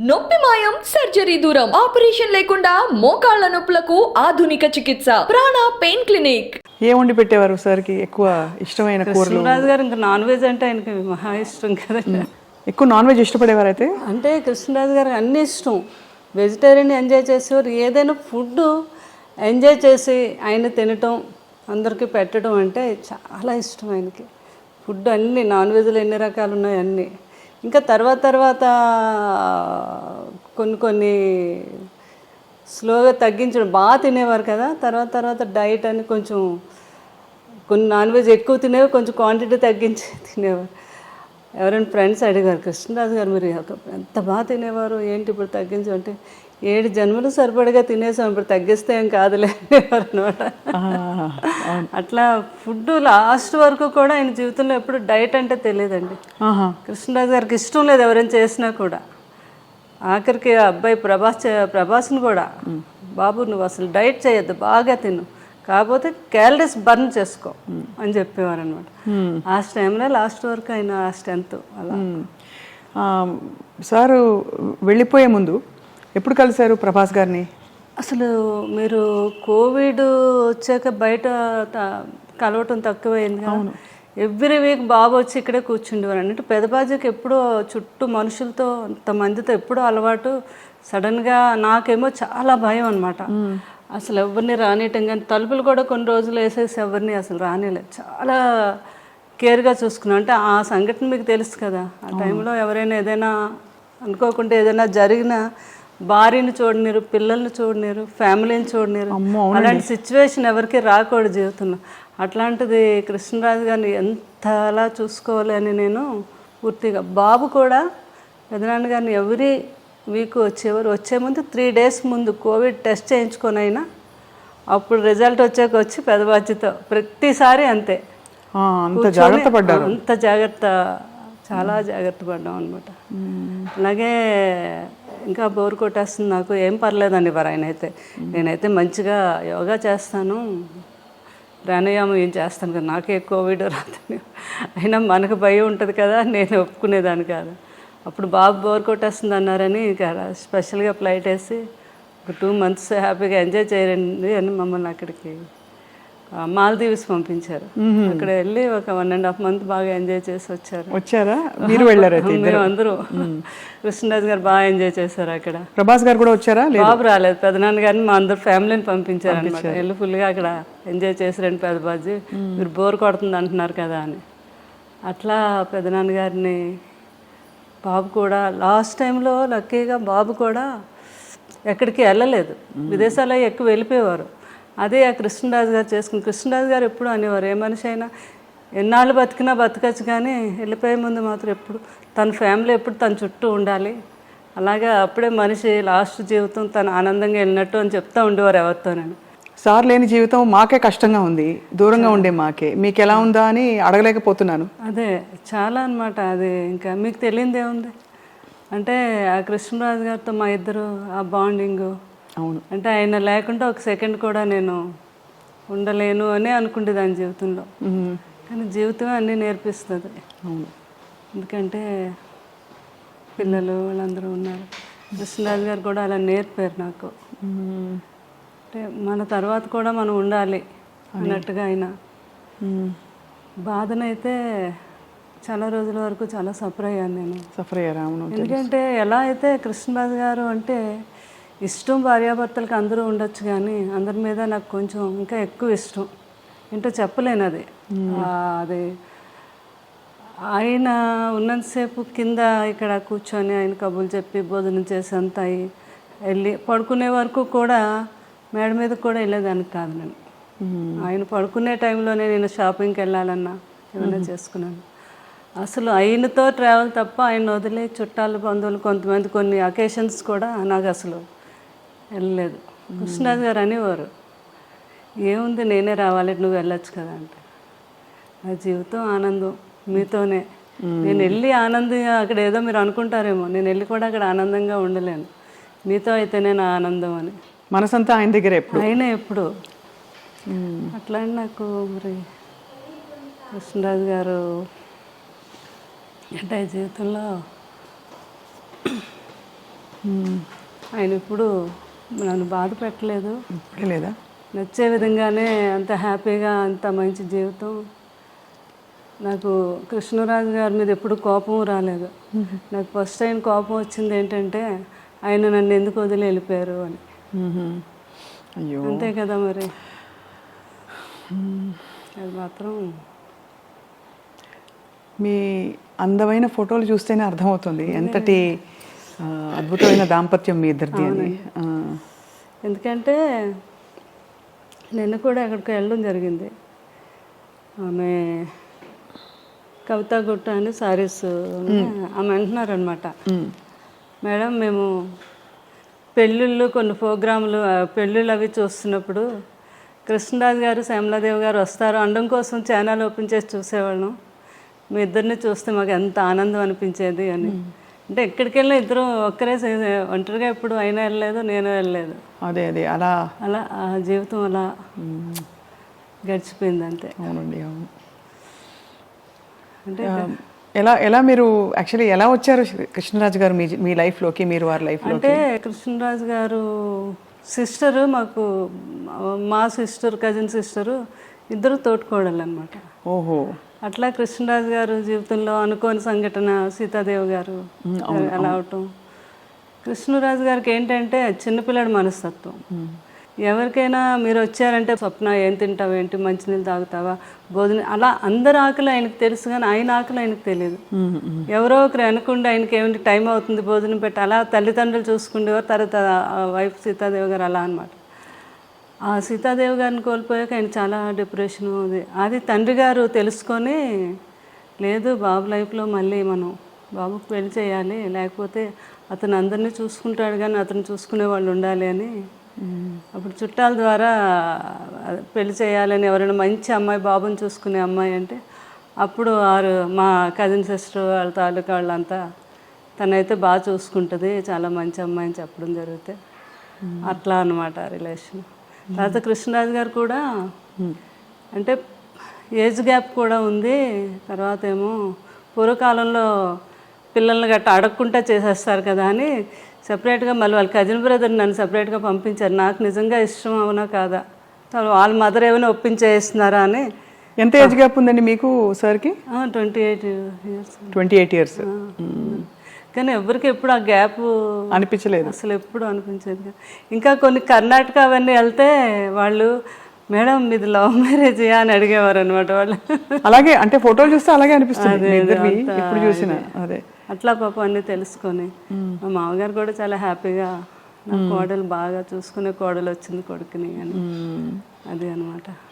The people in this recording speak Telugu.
నొప్పి మాయం సర్జరీ దూరం ఆపరేషన్ లేకుండా మోకాళ్ల నొప్పులకు ఆధునిక చికిత్స ప్రాణ పెయిన్ క్లినిక్. ఏ వండి పెట్టేవారు సార్కి ఎక్కువ ఇష్టమైన కూరలు? కృష్ణరాజు గారు ఇంకా నాన్ వెజ్ అంటే ఆయనకి మహా ఇష్టం కదండి. ఎక్కువ నాన్ వెజ్ ఇష్టపడేవారు అయితే? అంటే కృష్ణరాజు గారికి అన్నీ ఇష్టం. వెజిటేరియన్ ఎంజాయ్ చేసేవారు. ఏదైనా ఫుడ్ ఎంజాయ్ చేసి ఆయన తినటం, అందరికీ పెట్టడం అంటే చాలా ఇష్టం ఆయనకి. ఫుడ్ అన్నీ నాన్ వెజ్లో ఎన్ని రకాలు ఉన్నాయి అన్నీ. ఇంకా తర్వాత కొన్ని స్లోగా తగ్గించడం. బాగా తినేవారు కదా, తర్వాత డైట్ అని కొంచెం కొన్ని నాన్ వెజ్ ఎక్కువ తినేవి, కొంచెం క్వాంటిటీ తగ్గించి తినేవారు. ఎవరైనా ఫ్రెండ్స్ అడిగారు, కృష్ణరాజు గారు మీరు ఎంత బాగా తినేవారు, ఏంటి ఇప్పుడు తగ్గించమంటే 7 జన్మలు సరిపడగా తినేసాం, ఇప్పుడు తగ్గిస్తే ఏం కాదులే అనమాట. అట్లా ఫుడ్ లాస్ట్ వరకు కూడా ఆయన జీవితంలో ఎప్పుడు డైట్ అంటే తెలియదండి. కృష్ణరాజు గారికి ఇష్టం లేదు ఎవరైనా చేసినా కూడా. ఆఖరికి అబ్బాయి ప్రభాస్ని కూడా, బాబు నువ్వు అసలు డైట్ చేయొద్దు, బాగా తిను, కాకపోతే క్యాలరీస్ బర్న్ చేసుకో అని చెప్పేవారు అనమాట. ఆ టైంలో లాస్ట్ వరకు ఆయన ఆ స్ట్రెంత్ అలా. సారు వెళ్ళిపోయే ముందు ఎప్పుడు కలిశారు ప్రభాస్ గారిని? అసలు మీరు కోవిడ్ వచ్చాక బయట కలవటం తక్కువైంది. ఎవ్రీ వీక్ బాబు వచ్చి ఇక్కడే కూర్చుండేవారు. అంటే పెదబాజీకి ఎప్పుడో చుట్టూ మనుషులతో అంతమందితో ఎప్పుడో అలవాటు. సడన్గా నాకేమో చాలా భయం అనమాట. అసలు ఎవరిని రానియటం, కానీ తలుపులు కూడా కొన్ని రోజులు వేసేసి ఎవరిని అసలు రానిలేదు. చాలా కేర్గా చూసుకున్నాం. అంటే ఆ సంఘటన మీకు తెలుసు కదా, ఆ టైంలో ఎవరైనా ఏదైనా అనుకోకుండా ఏదైనా జరిగినా భార్యని చూడలేరు, పిల్లల్ని చూడలేరు, ఫ్యామిలీని చూడలేరు. అలాంటి సిచ్యువేషన్ ఎవరికి రాకూడదు జీవితంలో. అట్లాంటిది కృష్ణరాజు గారిని ఎంతలా చూసుకోవాలి అని నేను పూర్తిగా. బాబు కూడా పెదనాన్న గారిని ఎవరీ వీక్ వచ్చేవారు. వచ్చే ముందు 3 days ముందు కోవిడ్ టెస్ట్ చేయించుకొని అయినా అప్పుడు రిజల్ట్ వచ్చాక వచ్చి పెదబాధ్యతో ప్రతిసారి అంతే. అంత జాగ్రత్త పడ్డారు. అంత జాగ్రత్త, చాలా జాగ్రత్త పడ్డాం అనమాట. అలాగే ఇంకా బోర్ కొట్టేస్తుంది నాకు, ఏం పర్లేదండి వారు ఆయన అయితే. నేనైతే మంచిగా యోగా చేస్తాను, ప్రాణాయామం ఏం చేస్తాను కదా, నాకే కోవిడ్ రాదని. అయినా మనకు భయం ఉంటుంది కదా, నేను ఒప్పుకునేదాన్ని కాదు. అప్పుడు బాబు బోర్ కొట్టేస్తుంది అన్నారని ఇక స్పెషల్గా ఫ్లైట్ వేసి ఒక 2 months హ్యాపీగా ఎంజాయ్ చేయండి అని మమ్మల్ని అక్కడికి మాల్దీవ్స్ పంపించారు. అక్కడ వెళ్ళి ఒక 1.5 months బాగా ఎంజాయ్ చేసి వచ్చారా? మీరు వెళ్ళారు? మేము అందరూ. కృష్ణరాజు గారు బాగా ఎంజాయ్ చేశారు అక్కడ. ప్రభాస్ గారు కూడా వచ్చారా? బాబు రాలేదు, పెదనాన్న గారిని మా అందరు ఫ్యామిలీని పంపించారు అనమాట. వెళ్ళి ఫుల్గా అక్కడ ఎంజాయ్ చేసారండి పెదబాజీ. మీరు బోర్ కొడుతుంది అంటున్నారు కదా అని. అట్లా పెదనాన్న గారిని, బాబు కూడా లాస్ట్ టైంలో లక్కీగా బాబు కూడా ఎక్కడికి వెళ్ళలేదు, విదేశాల్లో ఎక్కువ వెళ్ళిపోయేవారు. అదే ఆ కృష్ణరాజు గారు చేసుకుని. కృష్ణరాజు గారు ఎప్పుడు అనేవారు, ఏ మనిషి అయినా ఎన్నాళ్ళు బతికినా బతకచ్చు, కానీ వెళ్ళిపోయే ముందు మాత్రం ఎప్పుడు తన ఫ్యామిలీ ఎప్పుడు తన చుట్టూ ఉండాలి. అలాగే అప్పుడే మనిషి లాస్ట్ జీవితం తను ఆనందంగా వెళ్ళినట్టు అని చెప్తూ ఉండేవారు ఎవరితోనని. సార్ లేని జీవితం మాకే కష్టంగా ఉంది, దూరంగా ఉండే మాకే, మీకు ఎలా ఉందా అని అడగలేకపోతున్నాను. అదే చాలా అనమాట. అది ఇంకా మీకు తెలియదేముంది అంటే ఆ కృష్ణరాజు గారితో మా ఇద్దరు ఆ బాండింగు. అవును, అంటే ఆయన లేకుండా ఒక సెకండ్ కూడా నేను ఉండలేను అని అనుకుంటేదాన్ని జీవితంలో. కానీ జీవితమే అన్నీ నేర్పిస్తుంది. అవును, ఎందుకంటే పిల్లలు వాళ్ళందరూ ఉన్నారు. కృష్ణరాజు గారు కూడా అలా నేర్పారు నాకు. అంటే మన తర్వాత కూడా మనం ఉండాలి అన్నట్టుగా. ఆయన బాధనైతే చాలా రోజుల వరకు చాలా సఫర్ అయ్యాను నేను. సఫర్ అయ్యారా? అవును. ఎందుకంటే ఎలా అయితే కృష్ణరాజు గారు అంటే ఇష్టం, భార్యాభర్తలకు అందరూ ఉండొచ్చు, కానీ అందరి మీద నాకు కొంచెం ఇంకా ఎక్కువ ఇష్టం. ఏంటో చెప్పలేను అది. అది ఆయన ఉన్నంతసేపు కింద ఇక్కడ కూర్చొని ఆయన కబుర్లు చెప్పి భోజనం చేసి అంతా వెళ్ళి పడుకునే వరకు కూడా మేడ మీద కూడా వెళ్ళేదానికి కాదు నేను. ఆయన పడుకునే టైంలోనే నేను షాపింగ్కి వెళ్ళాలన్నా ఏమైనా చేసుకున్నాను. అసలు ఆయనతో ట్రావెల్ తప్ప ఆయన వదిలే చుట్టాలు, బంధువులు, కొంతమంది కొన్ని అకేషన్స్ కూడా నాకు అసలు వెళ్ళలేదు. కృష్ణరాజు గారు అనేవారు, ఏముంది నేనే రావాలి, నువ్వు వెళ్ళొచ్చు కదా అంటే. నా జీవితం ఆనందం మీతోనే. నేను వెళ్ళి ఆనందంగా అక్కడ ఏదో మీరు అనుకుంటారేమో, నేను వెళ్ళి కూడా అక్కడ ఆనందంగా ఉండలేను, మీతో అయితేనే నా ఆనందం అని. మనసంతా ఆయన దగ్గర ఎప్పుడు, అయినా ఎప్పుడు అట్లా. నాకు మరి కృష్ణరాజు గారు అంటే జీవితంలో ఆయన ఇప్పుడు నన్ను బాధ పెట్టలేదు, ఇప్పుడే లేదా? నచ్చే విధంగానే అంత హ్యాపీగా అంత మంచి జీవితం. నాకు కృష్ణరాజు గారి మీద ఎప్పుడు కోపం రాలేదు. నాకు ఫస్ట్ టైం కోపం వచ్చింది ఏంటంటే ఆయన నన్ను ఎందుకు వదిలి వెళ్ళిపోయారు అని. అయ్యో, అంతే కదా మరి. అది మాత్రం మీ అందమైన ఫోటోలు చూస్తేనే అర్థమవుతుంది ఎంతటి అద్భుతమైన దాంపత్యం మీ ఇద్దరిది అని. ఎందుకంటే నిన్న కూడా అక్కడికి వెళ్ళడం జరిగింది. ఆమె కవితా గుట్ట అని సారీస్ ఆమె అంటున్నారు అనమాట, మేడం మేము పెళ్ళిళ్ళు కొన్ని ప్రోగ్రాములు పెళ్ళిళ్ళు అవి చూస్తున్నప్పుడు కృష్ణరాజు గారు శ్యామలాదేవి గారు వస్తారు అండం కోసం ఛానల్ ఓపెన్ చేసి చూసేవాళ్ళం. మీ ఇద్దరిని చూస్తే మాకు ఎంత ఆనందం అనిపించేది అని. అంటే ఎక్కడికి వెళ్ళినా ఇద్దరు ఒక్కరే ఒంటరిగా ఎప్పుడు అయినా వెళ్ళలేదు, నేను వెళ్ళలేదు. అదే అదే అలా అలా ఆ జీవితం అలా గడిచిపోయింది అంతే. అవునండి, అవును. అంటే ఎలా ఎలా మీరు యాక్చువల్లీ ఎలా వచ్చారు కృష్ణరాజు గారు మీ లైఫ్లోకి, మీరు వారి లైఫ్లో? అంటే కృష్ణరాజు గారు సిస్టరు, మాకు మా సిస్టర్ కజిన్ సిస్టరు ఇద్దరు తోటికోడళ్ళు అనమాట. ఓహో. అట్లా కృష్ణరాజు గారు జీవితంలో అనుకోని సంఘటన సీతాదేవి గారు అలా అవటం. కృష్ణరాజు గారికి ఏంటంటే చిన్నపిల్లడి మనస్తత్వం. ఎవరికైనా మీరు వచ్చారంటే స్వప్న ఏం తింటావు, ఏంటి మంచినీళ్ళు తాగుతావా, భోజనం, అలా అందరి ఆకలి ఆయనకు తెలుసు కానీ ఆయన ఆకలి ఆయనకు తెలియదు. ఎవరో ఒకరు అనుకుంటే ఆయనకి ఏమిటి టైం అవుతుంది భోజనం పెట్టి అలా తల్లిదండ్రులు చూసుకుండేవారు. తర్వాత వైఫ్ సీతాదేవి గారు అలా అనమాట. ఆ సీతాదేవి గారిని కోల్పోయాక ఆయన చాలా డిప్రెషన్. అది తండ్రి గారు తెలుసుకొని, లేదు బాబు లైఫ్లో మళ్ళీ మనం బాబుకు పెళ్లి చేయాలి, లేకపోతే అతను అందరినీ చూసుకుంటాడు కానీ అతను చూసుకునే వాళ్ళు ఉండాలి అని అప్పుడు చుట్టాల ద్వారా పెళ్లి చేయాలని, ఎవరైనా మంచి అమ్మాయి బాబుని చూసుకునే అమ్మాయి అంటే అప్పుడు మా కజిన్ సిస్టర్ వాళ్ళ తాలూకా వాళ్ళంతా తనైతే బాగా చూసుకుంటుంది, చాలా మంచి అమ్మాయి అని చెప్పడం జరిగితే అట్లా అనమాట రిలేషన్. తర్వాత కృష్ణరాజు గారు కూడా అంటే ఏజ్ గ్యాప్ కూడా ఉంది. తర్వాత ఏమో పూర్వకాలంలో పిల్లల్ని గట్రా అడగకుండా చేసేస్తారు కదా అని సపరేట్గా మళ్ళీ వాళ్ళ కజిన్ బ్రదర్ నన్ను సపరేట్గా పంపించారు. నాకు నిజంగా ఇష్టం అవునా కాదా, వాళ్ళ మదర్ ఏమైనా ఒప్పించేస్తున్నారా అని. ఎంత ఏజ్ గ్యాప్ ఉందండి మీకు సార్కి? 28 years. 28 years. కానీ ఎవరికి ఎప్పుడు ఆ గ్యాప్ అనిపించలేదు, అసలు ఎప్పుడు అనిపించేది. ఇంకా కొన్ని కర్ణాటక అవన్నీ వెళ్తే వాళ్ళు మేడం మీది లవ్ మ్యారేజ్ అని అడిగేవారు అనమాట వాళ్ళు. అలాగే అంటే ఫోటోలు చూస్తే అలాగే అనిపిస్తుంది ఇప్పుడు చూసిన. అదే అట్లా పాపం అన్నీ తెలుసుకొని మా మామగారు కూడా చాలా హ్యాపీగా నా కోడలు బాగా చూసుకునే కోడలు వచ్చింది కొడుకుని అని అది అనమాట.